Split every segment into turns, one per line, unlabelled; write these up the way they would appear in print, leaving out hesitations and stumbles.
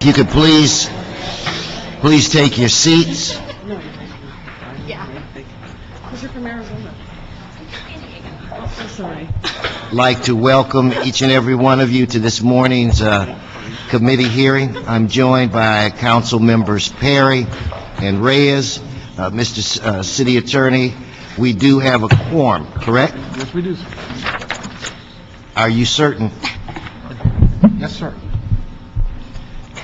If you could please take your seats.
Yeah. Because you're from Arizona. Oh, so sorry.
Like to welcome each and every one of you to this morning's committee hearing. I'm joined by Council Members Perry and Reyes. Mr. City Attorney, we do have a quorum, correct?
Yes, we do.
Are you certain?
Yes, sir.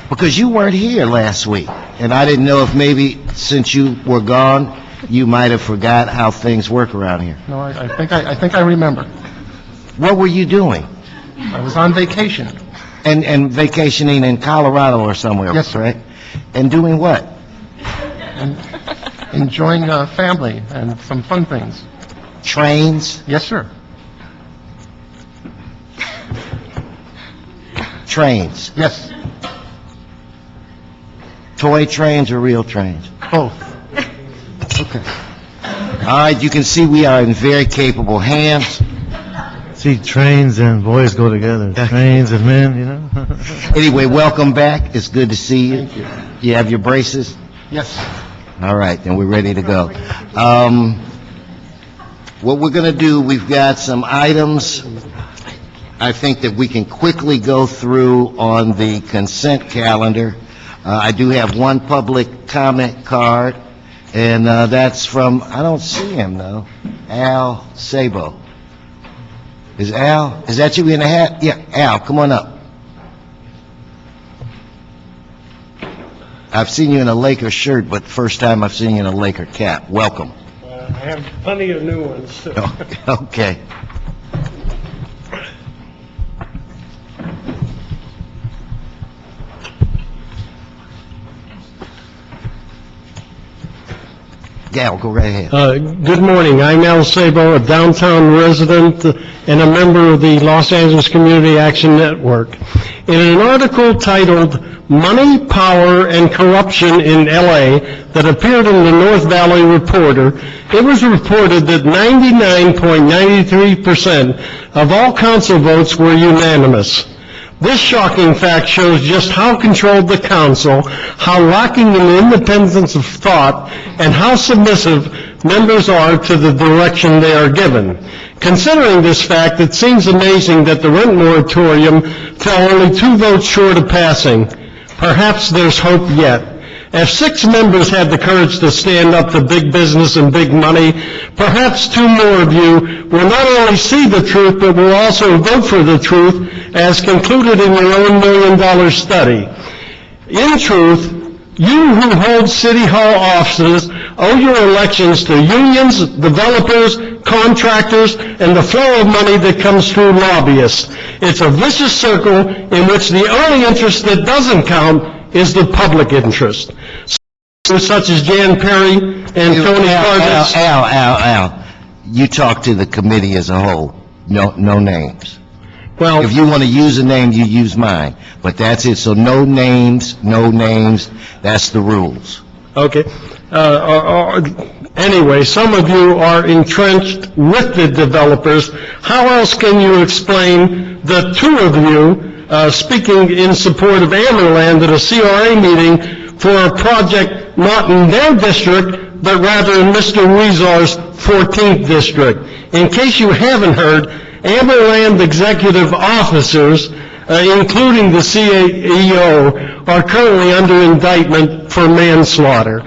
Because you weren't here last week, and I didn't know if maybe since you were gone, you might have forgot how things work around here.
No, I think I remember.
What were you doing?
I was on vacation.
And vacationing in Colorado or somewhere,
Yes, sir.
right? And doing what?
And enjoying family and some fun things.
Trains?
Yes, sir.
Trains.
Yes,
Toy trains or real trains?
both.
Okay. All right, you can see we are in very capable hands.
See, trains and boys go together. Trains and men, you know?
Anyway, welcome back. It's good to see you.
Thank you.
You have your braces?
Yes.
All right, then we're ready to go. What we're going to do, we've got some items I think that we can quickly go through on the consent calendar. I do have one public comment card, and that's from, I don't see him though, Al Sabo. Is that you in the hat? Yeah, Al, come on up. I've seen you in a Laker shirt, but first time I've seen you in a Laker cap. Welcome.
I have plenty of new ones, too.
Okay. Gal, go right ahead.
Good morning. I'm Al Sabo, a downtown resident and a member of the Los Angeles Community Action Network. In an article titled "Money, Power, and Corruption in L.A." that appeared in the North Valley Reporter, it was reported that 99.93% of all council votes were unanimous. This shocking fact shows just how controlled the council, how lacking in independence of thought, and how submissive members are to the direction they are given. Considering this fact, it seems amazing that the rent moratorium fell only 2 votes short of passing. Perhaps there's hope yet. If 6 members had the courage to stand up to big business and big money, perhaps 2 more of you will not only see the truth, but will also vote for the truth, as concluded in your own $1 million study. In truth, you who hold City Hall offices owe your elections to unions, developers, contractors, and the flow of money that comes through lobbyists. It's a vicious circle in which the only interest that doesn't count is the public interest. Such as Jan Perry and Tony Carter.
Al, you talk to the committee as a whole. No names.
Well,
If you want to use a name, you use mine. But that's it. So no names. That's the rules.
okay. Anyway, some of you are entrenched with the developers. How else can you explain the 2 of you speaking in support of Amerland at a CRA meeting for a project not in their district, but rather in Mr. Weezar's 14th district? In case you haven't heard, Amerland executive officers, including the CEO, are currently under indictment for manslaughter.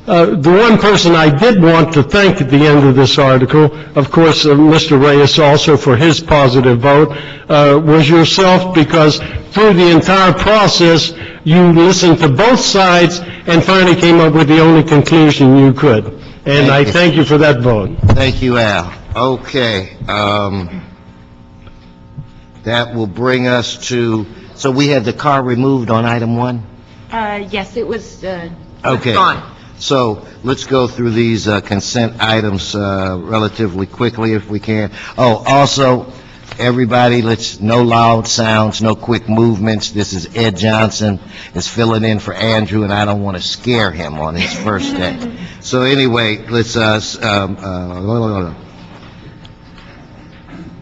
The one person I did want to thank at the end of this article, of course, Mr. Reyes also for his positive vote, was yourself, because through the entire process, you listened to both sides and finally came up with the only conclusion you could. And I thank you for that vote.
Thank you, Al. Okay. That will bring us to, so we had the car removed on item 1?
Yes, it was,
Okay.
gone.
So let's go through these consent items relatively quickly if we can. Oh, also, everybody, no loud sounds, no quick movements. This is Ed Johnson is filling in for Andrew, and I don't want to scare him on his first day. So anyway, let's,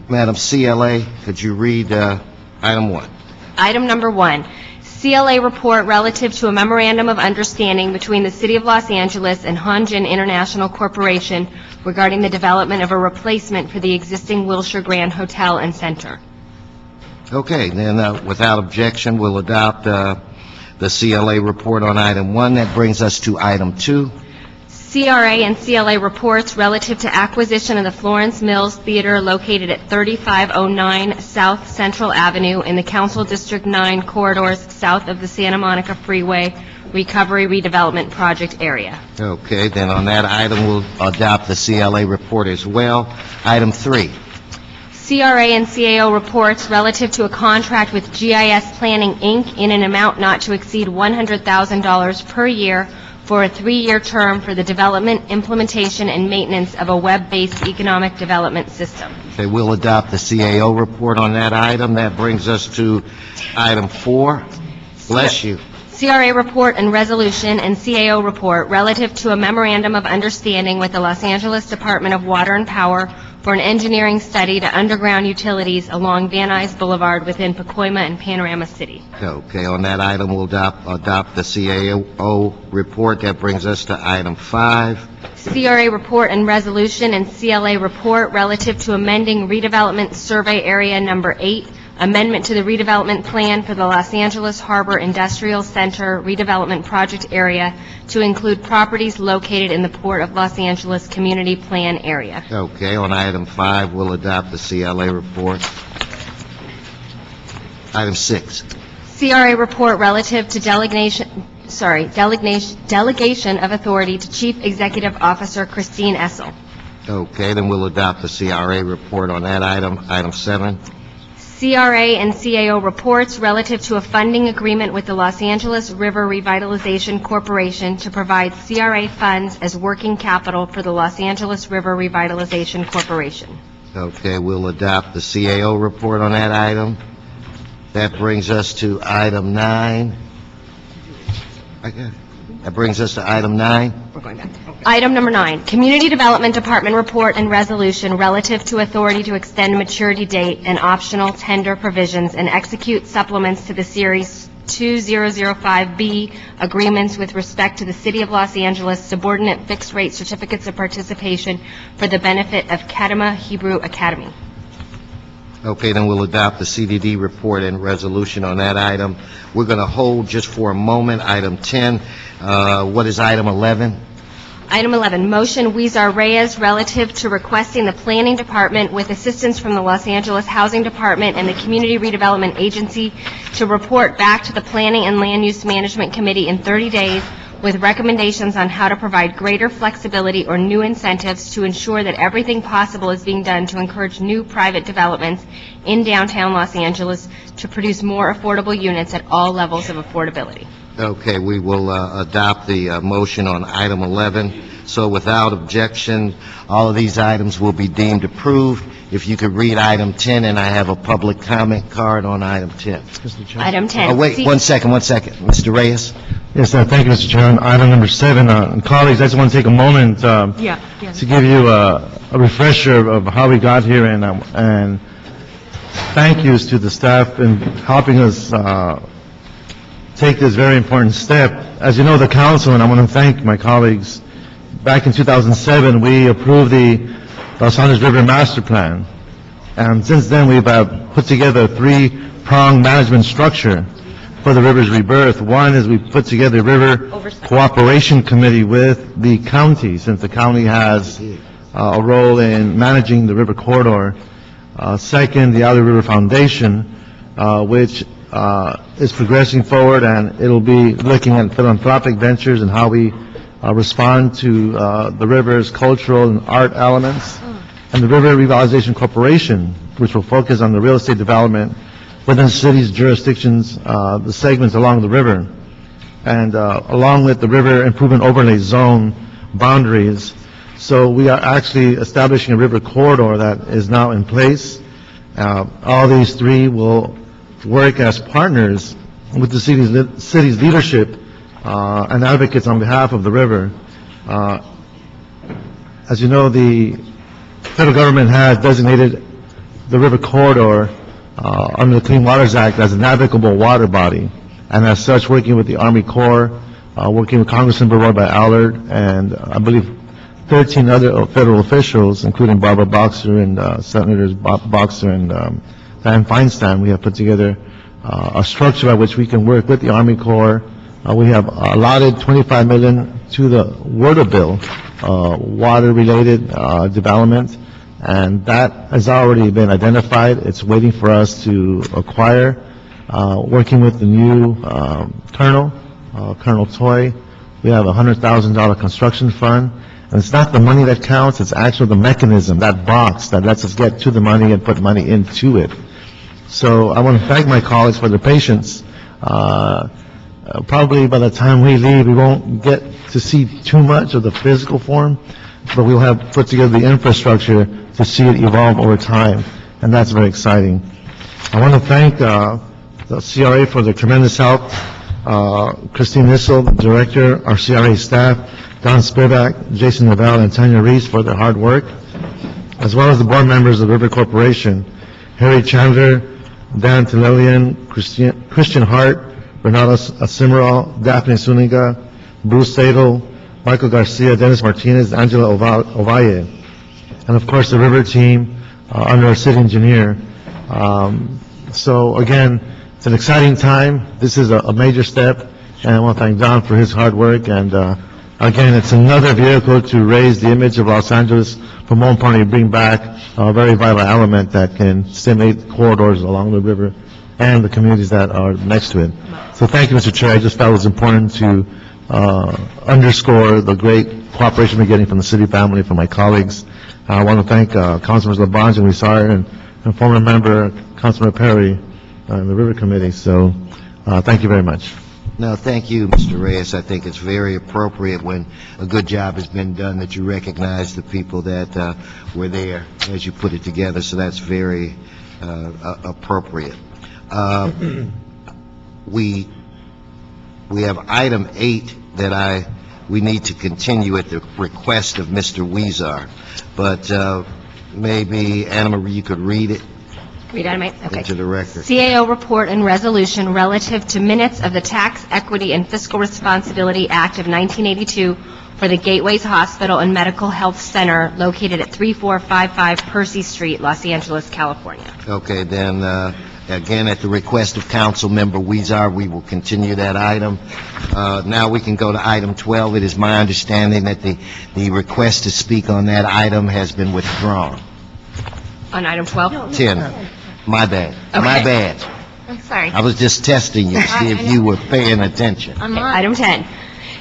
Madam CLA, could you read item 1?
Item number 1, CLA report relative to a memorandum of understanding between the City of Los Angeles and Hanjin International Corporation regarding the development of a replacement for the existing Wilshire Grand Hotel and Center.
Okay, then without objection, we'll adopt the CLA report on item 1. That brings us to item 2.
CRA and CLA reports relative to acquisition of the Florence Mills Theater located at 3509 South Central Avenue in the Council District 9 corridors south of the Santa Monica Freeway Recovery Redevelopment Project area.
Okay, then on that item, we'll adopt the CLA report as well. Item 3.
CRA and CAO reports relative to a contract with GIS Planning, Inc. in an amount not to exceed $100,000 per year for a 3-year term for the development, implementation, and maintenance of a web-based economic development system.
Okay, we'll adopt the CAO report on that item. That brings us to item 4. Bless you.
CRA report and resolution and CAO report relative to a memorandum of understanding with the Los Angeles Department of Water and Power for an engineering study to underground utilities along Van Nuys Boulevard within Pacoima and Panorama City.
Okay, on that item, we'll adopt the CAO report. That brings us to item 5.
CRA report and resolution and CLA report relative to amending redevelopment survey area number 8, amendment to the redevelopment plan for the Los Angeles Harbor Industrial Center redevelopment project area to include properties located in the Port of Los Angeles Community Plan area.
Okay, on item 5, we'll adopt the CLA report. Item 6.
CRA report relative to delegation of authority to Chief Executive Officer Christine Essel.
Okay, then we'll adopt the CRA report on that item. Item 7.
CRA and CAO reports relative to a funding agreement with the Los Angeles River Revitalization Corporation to provide CRA funds as working capital for the Los Angeles River Revitalization Corporation.
Okay, we'll adopt the CAO report on that item. That brings us to item 9. That brings us to item 9.
We're going back. Item number 9, Community Development Department report and resolution relative to authority to extend maturity date and optional tender provisions and execute supplements to the Series 2005B agreements with respect to the City of Los Angeles subordinate fixed-rate certificates of participation for the benefit of Kadima Hebrew Academy.
Okay, then we'll adopt the CDD report and resolution on that item. We're going to hold just for a moment item 10. What is item 11?
Item 11, motion Weezer Reyes relative to requesting the Planning Department with assistance from the Los Angeles Housing Department and the Community Redevelopment Agency to report back to the Planning and Land Use Management Committee in 30 days with recommendations on how to provide greater flexibility or new incentives to ensure that everything possible is being done to encourage new private developments in downtown Los Angeles to produce more affordable units at all levels of affordability.
Okay, we will adopt the motion on item 11. So without objection, all of these items will be deemed approved. If you could read item 10, and I have a public comment card on item 10.
Item 10.
Oh, wait, one second. Mr. Reyes?
Yes, thank you, Mr. Chairman. Item number 7, colleagues, I just want to take a moment to give you a refresher of how we got here, and thank yous to the staff in helping us take this very important step. As you know, the council, and I want to thank my colleagues, back in 2007, we approved the Los Angeles River Master Plan. And since then, we've put together a 3-pronged management structure for the river's rebirth. One is we put together a river cooperation committee with the county, since the county has a role in managing the river corridor. Second, the Outer River Foundation, which is progressing forward, and it'll be looking at philanthropic ventures and how we respond to the river's cultural and art elements. And the River Revitalization Corporation, which will focus on the real estate development within the city's jurisdictions, the segments along the river. And along with the River Improvement Overlay Zone boundaries. So we are actually establishing a river corridor that is now in place. All these three will work as partners with the city's leadership and advocates on behalf of the river. As you know, the federal government has designated the river corridor under the Clean Waters Act as a navigable water body. and as such, working with the Army Corps, working with Congressman Berroy by Allard, and I believe 13 other federal officials, including Barbara Boxer and Senators Boxer and Dianne Feinstein, we have put together a structure by which we can work with the Army Corps. We have allotted $25 million to the water bill, water-related development, and that has already been identified. It's waiting for us to acquire. Working with the new Colonel, Colonel Toy, we have a $100,000 construction fund, and it's not the money that counts, it's actually the mechanism, that box that lets us get to the money and put money into it. So I want to thank my colleagues for their patience. Probably by the time we leave, we won't get to see too much of the physical form, but we'll have put together the infrastructure to see it evolve over time, and that's very exciting. I want to thank the CRA for their tremendous help. Christine Nissel, the director, our CRA staff, Don Spivak, Jason Novell, and Tanya Reese for their hard work, as well as the board members of River Corporation, Harry Chandler, Dan Tillelian, Christian Hart, Renato Cimarral, Daphne Suniga, Bruce Sadel, Michael Garcia, Dennis Martinez, Angela Ovalle, and of course the River team under our city engineer. So again, it's an exciting time. This is a major step, and I want to thank Don for his hard work. And again, it's another vehicle to raise the image of Los Angeles, but more importantly, bring back a very vital element that can stimulate corridors along the river and the communities that are next to it. So thank you, Mr. Chair. I just thought it was important to underscore the great cooperation we're getting from the city family, from my colleagues. I want to thank Councilmembers LaBonge and Huizar and former member Councilman Perry in the River Committee. So thank you very much.
No, thank you, Mr. Reyes. I think it's very appropriate when a good job has been done that you recognize the people that were there as you put it together. So that's very appropriate. We have item 8 that we need to continue at the request of Mr. Huizar, but maybe Anna Marie, you could read it
Read item 8? Okay.
into the record.
CAO report and resolution relative to minutes of the Tax, Equity, and Fiscal Responsibility Act of 1982 for the Gateways Hospital and Medical Health Center located at 3455 Percy Street, Los Angeles, California.
Okay, then, again, at the request of Council Member Huizar, we will continue that item. Now we can go to item 12. It is my understanding that the request to speak on that item has been withdrawn.
On item 12?
10. My bad.
Okay.
My bad.
I'm sorry.
I was just testing you to see if you were paying attention.
Okay, item 10.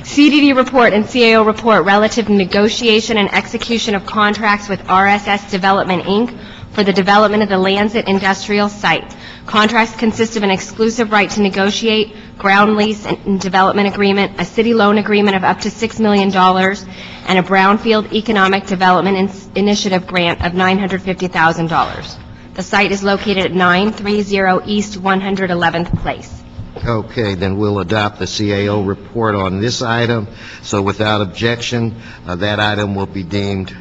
CDD report and CAO report relative to negotiation and execution of contracts with RSS Development, Inc. for the development of the Lancet Industrial Site. Contracts consist of an exclusive right to negotiate, ground lease and development agreement, a city loan agreement of up to $6 million, and a Brownfield Economic Development Initiative grant of $950,000. The site is located at 930 East 111th Place.
Okay, then we'll adopt the CAO report on this item. So without objection, that item will be deemed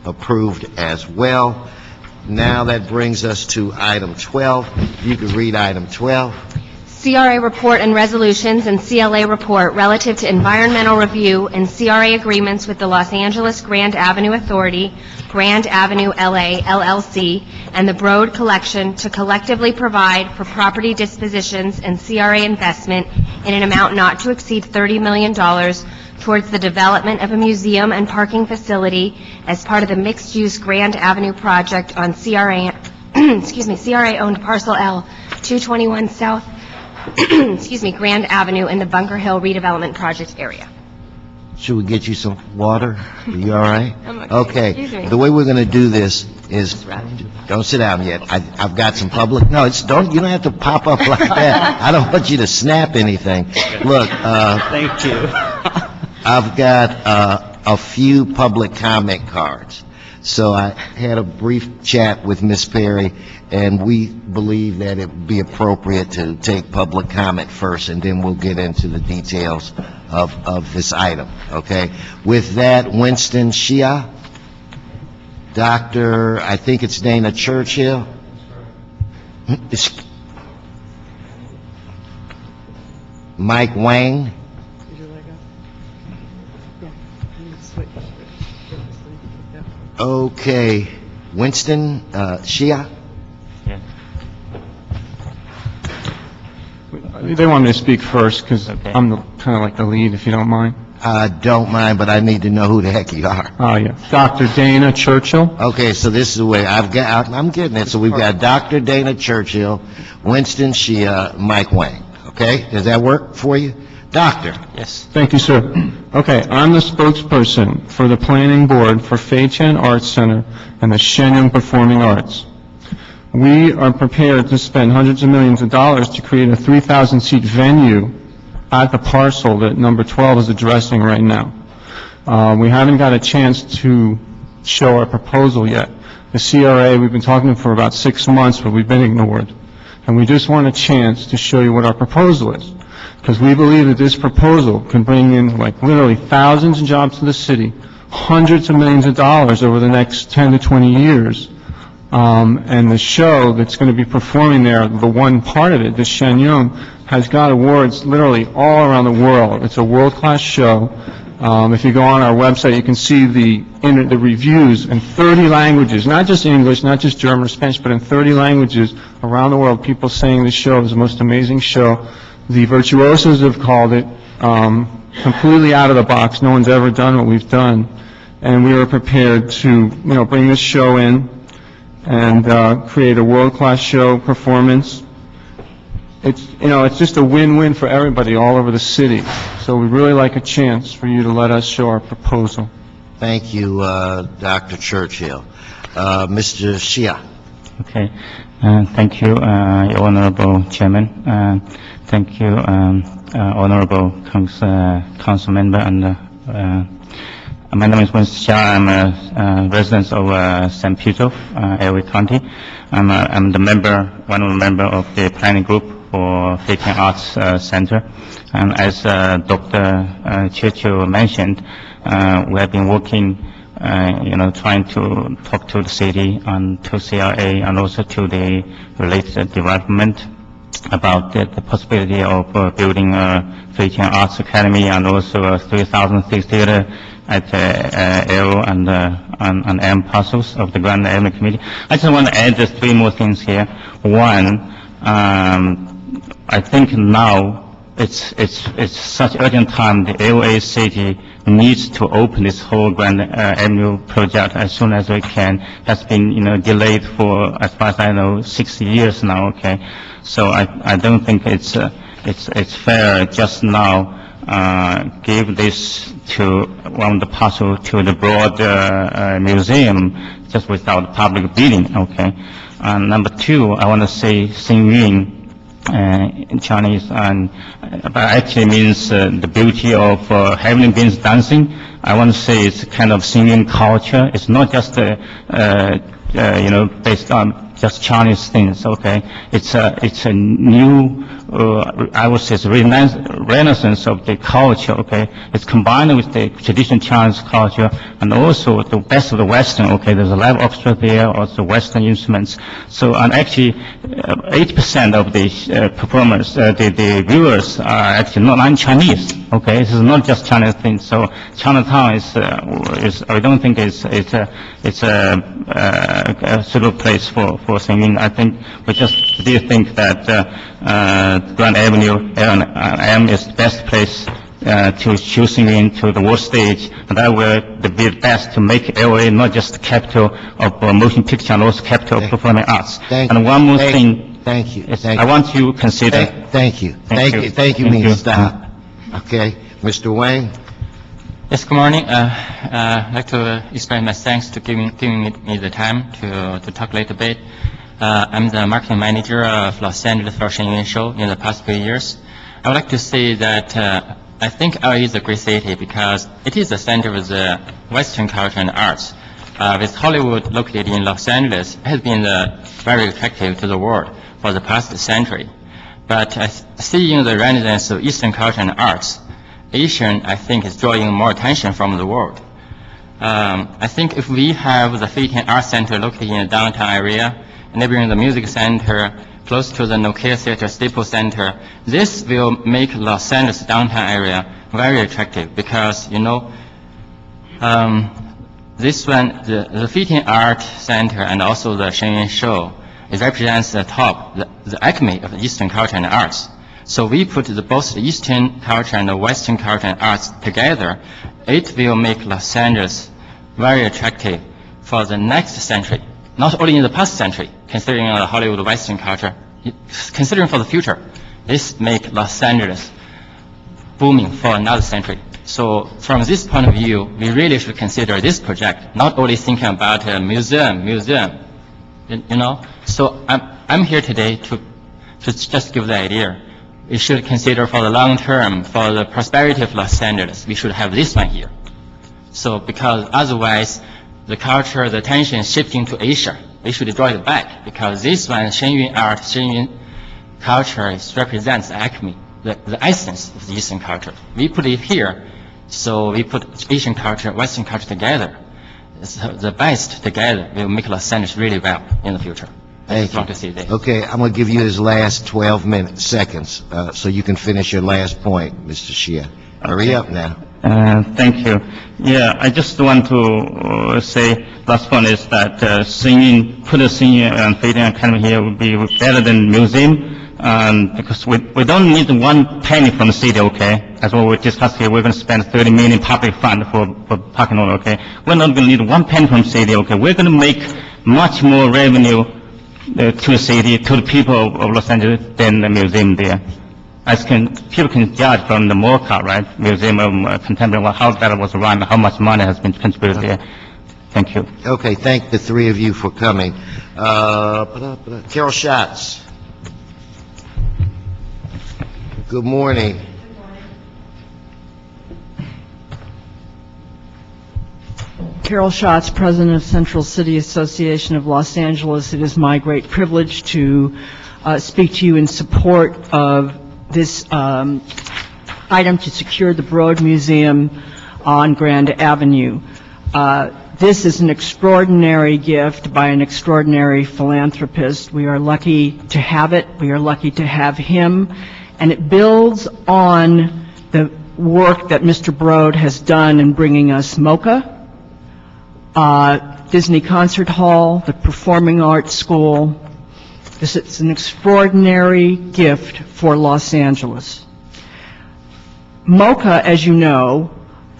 approved as well. Now that brings us to item 12. You can read item 12.
CRA report and resolutions and CLA report relative to environmental review and CRA agreements with the Los Angeles Grand Avenue Authority, Grand Avenue LA, LLC, and the Broad Collection to collectively provide for property dispositions and CRA investment in an amount not to exceed $30 million towards the development of a museum and parking facility as part of the mixed-use Grand Avenue project on CRA, CRA-owned parcel L, 221 South, Grand Avenue in the Bunker Hill redevelopment project area.
Should we get you some water? Are you all right?
I'm okay. Excuse me.
Okay. The way we're going to do this is, don't sit down yet. I've got some public, no, you don't have to pop up like that. I don't want you to snap anything. Look,
Thank you.
I've got a few public comment cards. So I had a brief chat with Ms. Perry, and we believe that it would be appropriate to take public comment first, and then we'll get into the details of this item, okay? With that, Winston Shia, Dr., I think it's Dana Churchill. Mike Wang. Okay, Winston Shia.
They want me to speak first, because I'm kind of like the lead, if you don't mind.
Don't mind, but I need to know who the heck you are.
Oh, yeah. Dr. Dana Churchill.
Okay, so this is the way I'm getting it. So we've got Dr. Dana Churchill, Winston Shia, Mike Wang. Okay, does that work for you? Doctor?
Yes. Thank you, sir. Okay, I'm the spokesperson for the Planning Board for Fei Chen Arts Center and the Shenyang Performing Arts. We are prepared to spend hundreds of millions of dollars to create a 3,000-seat venue at the parcel that number 12 is addressing right now. We haven't got a chance to show our proposal yet. The CRA, we've been talking for about 6 months, but we've been ignored. And we just want a chance to show you what our proposal is. Because we believe that this proposal can bring in, like, literally thousands of jobs to the city, hundreds of millions of dollars over the next 10 to 20 years. And the show that's going to be performing there, the one part of it, the Shenyang, has got awards literally all around the world. It's a world-class show. If you go on our website, you can see the reviews in 30 languages, not just English, not just German or Spanish, but in 30 languages around the world, people saying the show is the most amazing show. The virtuosos have called it completely out of the box. No one's ever done what we've done. And we were prepared to, bring this show in and create a world-class show performance. It's just a win-win for everybody all over the city. So we'd really like a chance for you to let us show our proposal.
Thank you, Dr. Churchill. Mr. Shia.
Okay. Thank you, Honorable Chairman. Thank you, Honorable Council Member. And my name is Winston Shia. I'm a resident of St. Peter, LA County. I'm one of the member of the planning group for Fei Chen Arts Center. And as Dr. Churchill mentioned, we have been working, trying to talk to the city and to CRA and also to the related development about the possibility of building a Fei Chen Arts Academy and also a 3,000-seat theater at L and M parcels of the Grand Avenue Committee. I just want to add just 3 more things here. One, I think now it's such urgent time. The LA city needs to open this whole Grand Avenue project as soon as we can. That's been delayed for, as far as I know, 60 years now. Okay, so I don't think it's fair just now give this to one of the parcel to the Broad Museum just without public bidding. Okay, and number 2, I want to say Xingyun in Chinese, and but actually means the beauty of heavenly beings dancing. I want to say it's kind of Xingyun culture. It's not just based on just Chinese things. Okay, it's a new I would say it's renaissance of the culture. Okay, it's combined with the traditional Chinese culture and also the best of the Western. Okay, there's a live orchestra there, also Western instruments. So, and actually 80% of the performers, the viewers are actually not non-Chinese. Okay, this is not just Chinese thing. So Chinatown is I don't think it's a suitable place for singing. I think we just do think that Grand Avenue M is the best place to choose singing to the world stage, and that will be the best to make LA not just the capital of motion picture and also capital of performing arts. And one more thing.
Thank you.
I want you to consider.
Thank you. Thank you means stop. Okay, Mr. Wang.
Yes, good morning. I'd like to express my thanks to giving me the time to talk a little bit. I'm the marketing manager of Los Angeles for Shenyang Show in the past few years. I would like to say that I think LA is a great city because it is the center of the Western culture and arts. With Hollywood located in Los Angeles, it has been very attractive to the world for the past century. But seeing the renaissance of Eastern culture and arts, Asian, I think, is drawing more attention from the world. I think if we have the Fei Chen Arts Center located in the downtown area, neighboring the music center, close to the Nokia Theater Staples Center. This will make Los Angeles downtown area very attractive because, you know, this one, the Fitting Art Center and also the Shenyang Show, it represents the top, the acme of Eastern culture and arts. So we put both the Eastern culture and the Western culture and arts together. It will make Los Angeles very attractive for the next century, not only in the past century, considering the Hollywood Western culture, considering for the future. This make Los Angeles booming for another century. So from this point of view, we really should consider this project, not only thinking about a museum, you know. So I'm here today to just give the idea. We should consider for the long term, for the prosperity of Los Angeles, we should have this one here. So because otherwise, the culture, the attention is shifting to Asia. We should draw it back because this one, Shenyang art, Shenyang culture represents the acme, the essence of the Eastern culture. We put it here, so we put Asian culture, Western culture together. So the best together will make Los Angeles really well in the future. I just want to say that.
Okay, I'm going to give you his last 12 seconds, so you can finish your last point, Mr. Shia. Hurry up now.
Thank you. Yeah, I just want to say last one is that put a singing and Fading Academy here would be better than museum, because we don't need 1 penny from the city, okay? As what we discussed here, we're going to spend 30 million public fund for parking lot, okay? We're not going to need 1 penny from the city, okay? We're going to make much more revenue to the city, to the people of Los Angeles than the museum there. People can judge from the MOCA, right? Museum of Contemporary, how that was run, how much money has been contributed there. Thank you.
Okay, thank the three of you for coming. Carol Schatz. Good morning.
Carol Schatz, President of Central City Association of Los Angeles. It is my great privilege to speak to you in support of this item to secure the Broad Museum on Grand Avenue. This is an extraordinary gift by an extraordinary philanthropist. We are lucky to have it. We are lucky to have him. And it builds on the work that Mr. Broad has done in bringing us MOCA, Disney Concert Hall, the Performing Arts School. This is an extraordinary gift for Los Angeles. MOCA, as you know,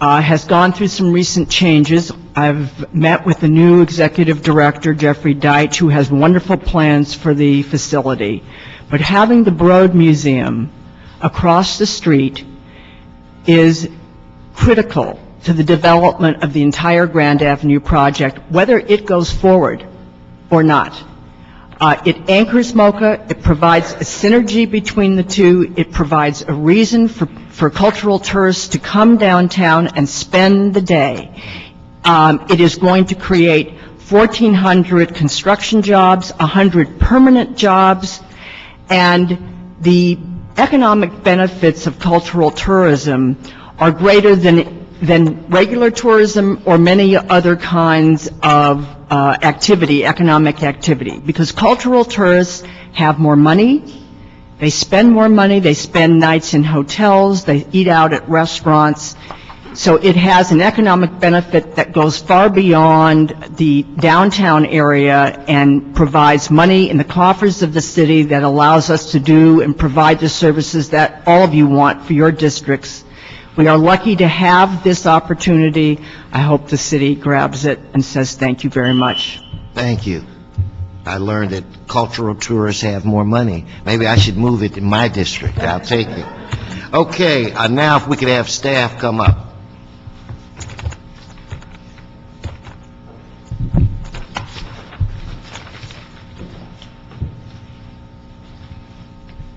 has gone through some recent changes. I've met with the new executive director, Jeffrey Deitch, who has wonderful plans for the facility. But having the Broad Museum across the street is critical to the development of the entire Grand Avenue project, whether it goes forward or not. It anchors MOCA, it provides a synergy between the two, it provides a reason for cultural tourists to come downtown and spend the day. It is going to create 1,400 construction jobs, 100 permanent jobs, and the economic benefits of cultural tourism are greater than regular tourism or many other kinds of economic activity, because cultural tourists have more money, they spend more money, they spend nights in hotels, they eat out at restaurants. So it has an economic benefit that goes far beyond the downtown area and provides money in the coffers of the city that allows us to do and provide the services that all of you want for your districts. We are lucky to have this opportunity. I hope the city grabs it and says thank you very much.
Thank you. I learned that cultural tourists have more money. Maybe I should move it in my district. I'll take it. Okay, now if we could have staff come up.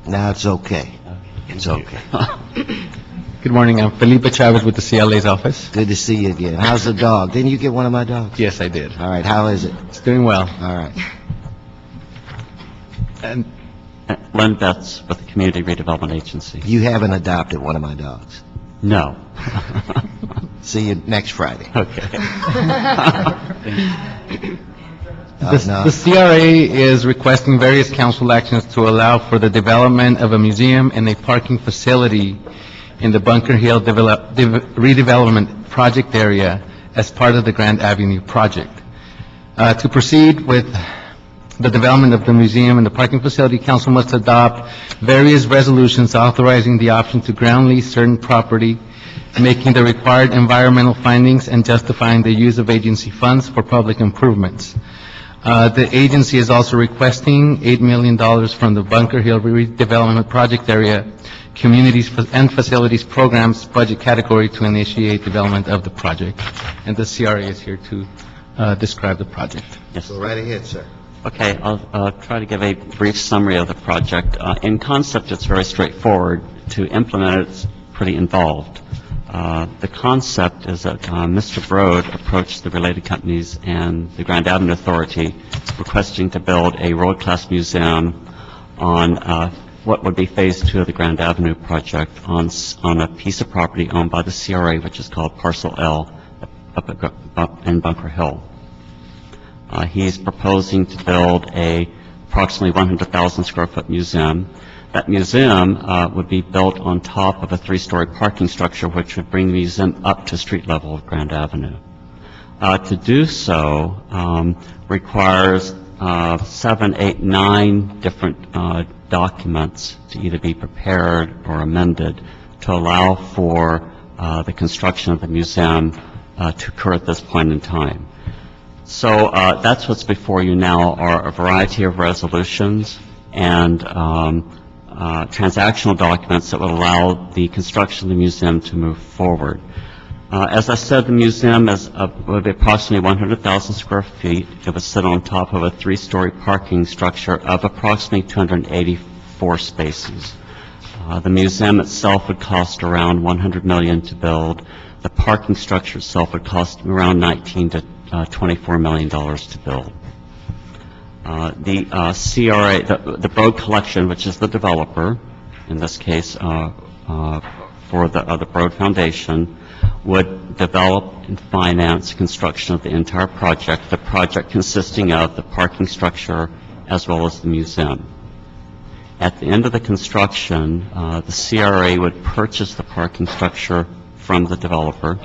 Now it's okay. It's okay.
Good morning. I'm Felipe Chavez with the CLA's office.
Good to see you again. How's the dog? Didn't you get one of my dogs?
Yes, I did.
All right, how is it?
It's doing well.
All right.
And
Len Betts with the Community Redevelopment Agency.
You haven't adopted one of my dogs.
No.
See you next Friday.
Okay.
No.
The CRA is requesting various council actions to allow for the development of a museum and a parking facility in the Bunker Hill redevelopment project area as part of the Grand Avenue project. To proceed with the development of the museum and the parking facility, council must adopt various resolutions authorizing the option to ground lease certain property, making the required environmental findings, and justifying the use of agency funds for public improvements. The agency is also requesting $8 million from the Bunker Hill redevelopment project area communities and facilities programs budget category to initiate development of the project. And the CRA is here to describe the project.
Yes.
Go right ahead, sir.
Okay, I'll try to give a brief summary of the project. In concept, it's very straightforward. To implement it, it's pretty involved. The concept is that Mr. Broad approached the related companies and the Grand Avenue Authority requesting to build a world-class museum on what would be Phase 2 of the Grand Avenue project on a piece of property owned by the CRA, which is called Parcel L up in Bunker Hill. He's proposing to build a approximately 100,000 square foot museum. That museum would be built on top of a 3-story parking structure, which would bring the museum up to street level of Grand Avenue. To do so requires 7, 8, 9 different documents to either be prepared or amended to allow for the construction of the museum to occur at this point in time. So that's what's before you now are a variety of resolutions and transactional documents that would allow the construction of the museum to move forward. As I said, the museum would be approximately 100,000 square feet. It would sit on top of a 3-story parking structure of approximately 284 spaces. The museum itself would cost around $100 million to build. The parking structure itself would cost around $19 to $24 million to build. The CRA, the Broad Collection, which is the developer, in this case for the Broad Foundation, would develop and finance construction of the entire project, the project consisting of the parking structure as well as the museum. At the end of the construction, the CRA would purchase the parking structure from the developer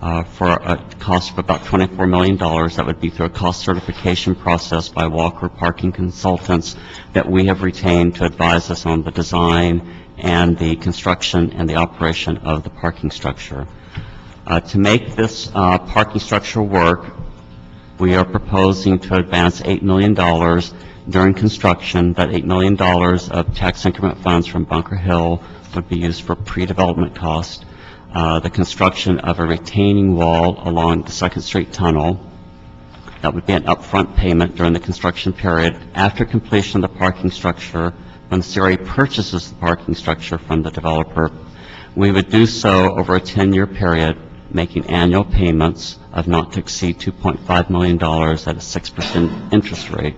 for a cost of about $24 million. That would be through a cost certification process by Walker Parking Consultants that we have retained to advise us on the design and the construction and the operation of the parking structure. To make this parking structure work, we are proposing to advance $8 million during construction. That $8 million of tax increment funds from Bunker Hill would be used for pre-development cost. The construction of a retaining wall along the 2nd Street Tunnel. That would be an upfront payment during the construction period. After completion of the parking structure, when the CRA purchases the parking structure from the developer, we would do so over a 10-year period, making annual payments of not to exceed $2.5 million at a 6% interest rate.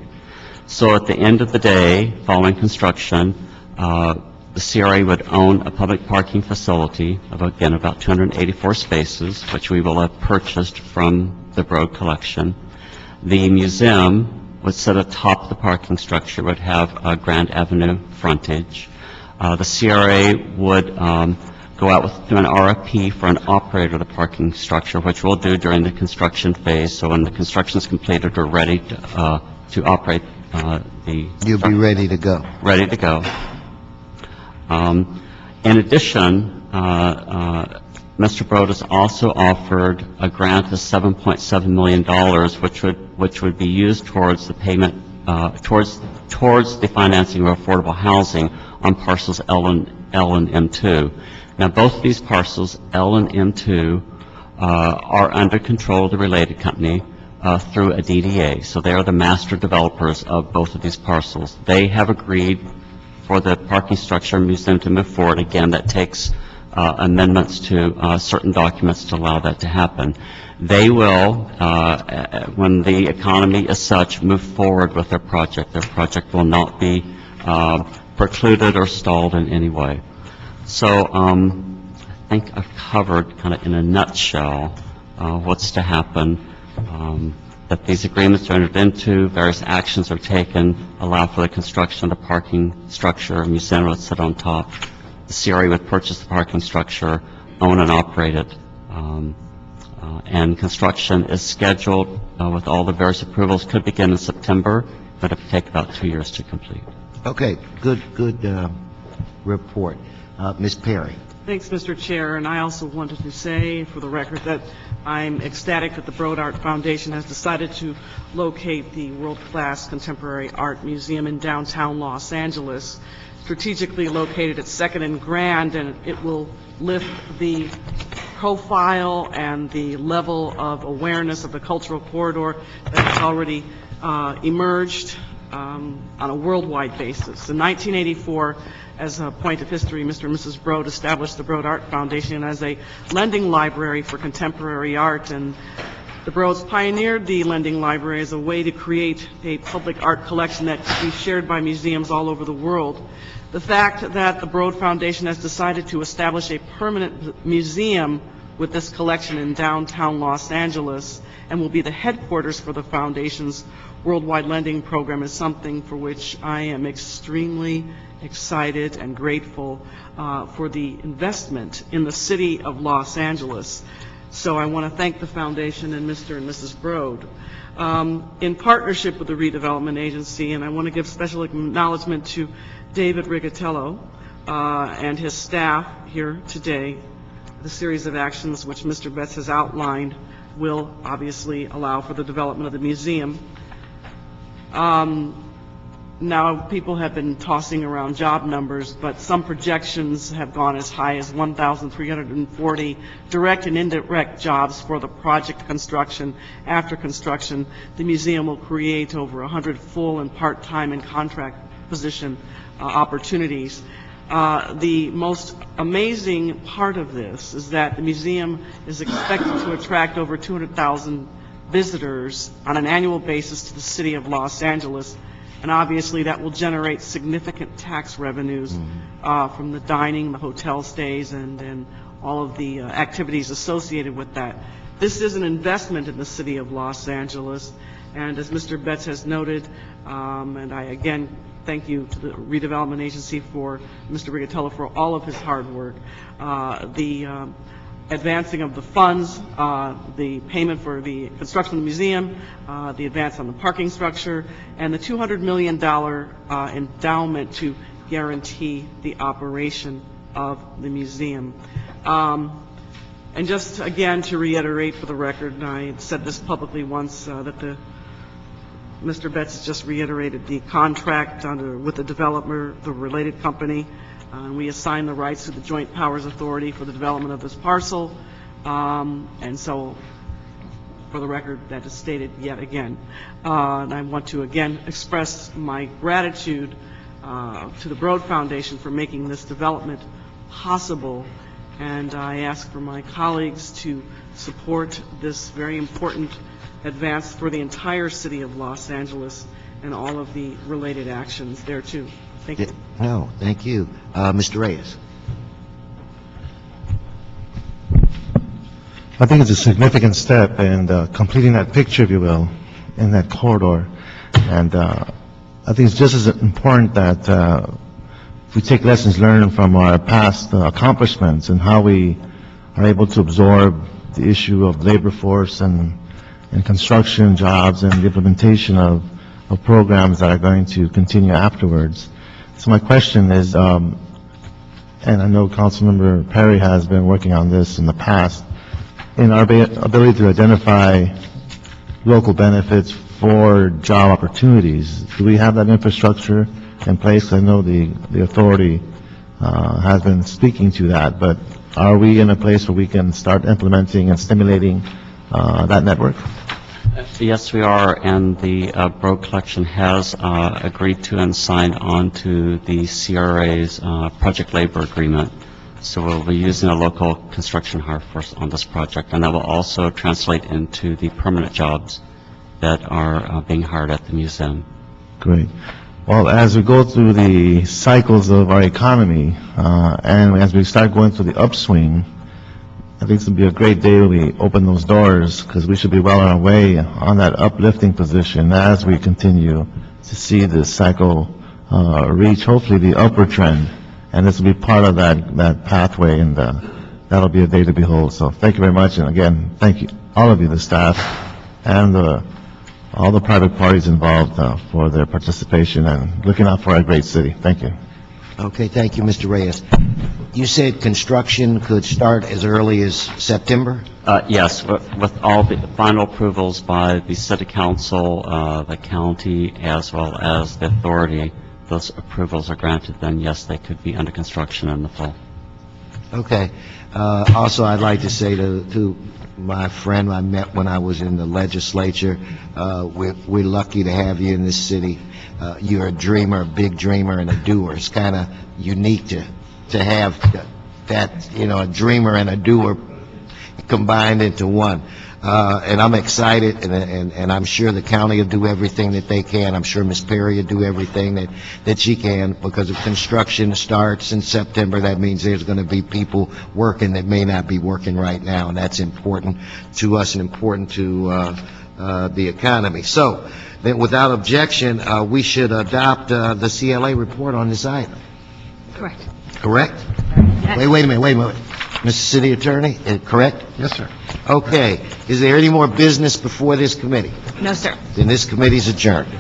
So at the end of the day, following construction, the CRA would own a public parking facility of, again, about 284 spaces, which we will have purchased from the Broad Collection. The museum would sit atop the parking structure, would have a Grand Avenue frontage. The CRA would go out through an RFP for an operator of the parking structure, which we'll do during the construction phase. So when the construction is completed, we're ready to operate the...
You'll be ready to go.
Ready to go. In addition, Mr. Broad has also offered a grant of $7.7 million, which would be used towards the payment, towards the financing of affordable housing on parcels L and M2. Now, both these parcels, L and M2, are under control of the related company through a DDA. So they are the master developers of both of these parcels. They have agreed for the parking structure museum to move forward. Again, that takes amendments to certain documents to allow that to happen. They will, when the economy is such, move forward with their project. Their project will not be precluded or stalled in any way. So I think I've covered kind of in a nutshell what's to happen. that these agreements are entered into, various actions are taken, allow for the construction of the parking structure, a museum would sit on top. The CRA would purchase the parking structure, own and operate it. And construction is scheduled with all the various approvals, could begin in September, but it would take about 2 years to complete.
Okay, good report. Ms. Perry?
Thanks, Mr. Chair, and I also wanted to say, for the record, that I'm ecstatic that the Broad Art Foundation has decided to locate the world-class contemporary art museum in downtown Los Angeles, strategically located at 2nd and Grand, and it will lift the profile and the level of awareness of the cultural corridor that has already emerged on a worldwide basis. In 1984, as a point of history, Mr. and Mrs. Broad established the Broad Art Foundation as a lending library for contemporary art, and the Broads pioneered the lending library as a way to create a public art collection that could be shared by museums all over the world. The fact that the Broad Foundation has decided to establish a permanent museum with this collection in downtown Los Angeles and will be the headquarters for the Foundation's worldwide lending program is something for which I am extremely excited and grateful for the investment in the city of Los Angeles. So I want to thank the Foundation and Mr. and Mrs. Broad. In partnership with the Redevelopment Agency, and I want to give special acknowledgement to David Rigatello and his staff here today. The series of actions which Mr. Betts has outlined will obviously allow for the development of the museum. Now, people have been tossing around job numbers, but some projections have gone as high as 1,340 direct and indirect jobs for the project construction. After construction, the museum will create over 100 full and part-time and contract position opportunities. The most amazing part of this is that the museum is expected to attract over 200,000 visitors on an annual basis to the city of Los Angeles, and obviously that will generate significant tax revenues from the dining, the hotel stays, and all of the activities associated with that. This is an investment in the city of Los Angeles, and as Mr. Betts has noted, and I again thank you to the Redevelopment Agency for Mr. Rigatello for all of his hard work. The advancing of the funds, the payment for the construction of the museum, the advance on the parking structure, and the $200 million endowment to guarantee the operation of the museum. And just again to reiterate for the record, and I said this publicly once, that Mr. Betts has just reiterated the contract with the developer, the related company. We assign the rights to the Joint Powers Authority for the development of this parcel. And so, for the record, that is stated yet again. And I want to again express my gratitude to the Broad Foundation for making this development possible. And I ask for my colleagues to support this very important advance for the entire city of Los Angeles and all of the related actions there too. Thank you.
No, thank you. Mr. Reyes?
I think it's a significant step in completing that picture, if you will, in that corridor. And I think it's just as important that we take lessons learned from our past accomplishments and how we are able to absorb the issue of labor force and construction jobs and the implementation of programs that are going to continue afterwards. So my question is, and I know Councilmember Perry has been working on this in the past, in our ability to identify local benefits for job opportunities, do we have that infrastructure in place? I know the authority has been speaking to that, but are we in a place where we can start implementing and stimulating that network?
Yes, we are, and the Broad Collection has agreed to and signed on to the CRA's project labor agreement. So we'll be using a local construction hire force on this project, and that will also translate into the permanent jobs that are being hired at the museum.
Great. Well, as we go through the cycles of our economy, and as we start going through the upswing, I think this will be a great day when we open those doors, because we should be well on our way on that uplifting position as we continue to see this cycle reach hopefully the upward trend. And this will be part of that pathway, and that'll be a day to behold. So thank you very much, and again, thank you, all of you, the staff, and all the private parties involved for their participation and looking out for our great city. Thank you.
Okay, thank you, Mr. Reyes. You said construction could start as early as September?
Yes, with all the final approvals by the city council, the county, as well as the authority, those approvals are granted, then yes, they could be under construction in the fall.
Okay. Also, I'd like to say to my friend I met when I was in the legislature, we're lucky to have you in this city. You're a dreamer, a big dreamer, and a doer. It's kind of unique to have that, a dreamer and a doer combined into one. And I'm excited, and I'm sure the county will do everything that they can. I'm sure Ms. Perry will do everything that she can, because if construction starts in September, that means there's going to be people working that may not be working right now, and that's important to us and important to the economy. So, then without objection, we should adopt the CLA report on this item.
Correct.
Correct?
Yes.
Wait a minute. Mr. City Attorney, correct?
Yes, sir.
Okay. Is there any more business before this committee?
No, sir.
Then this committee's adjourned.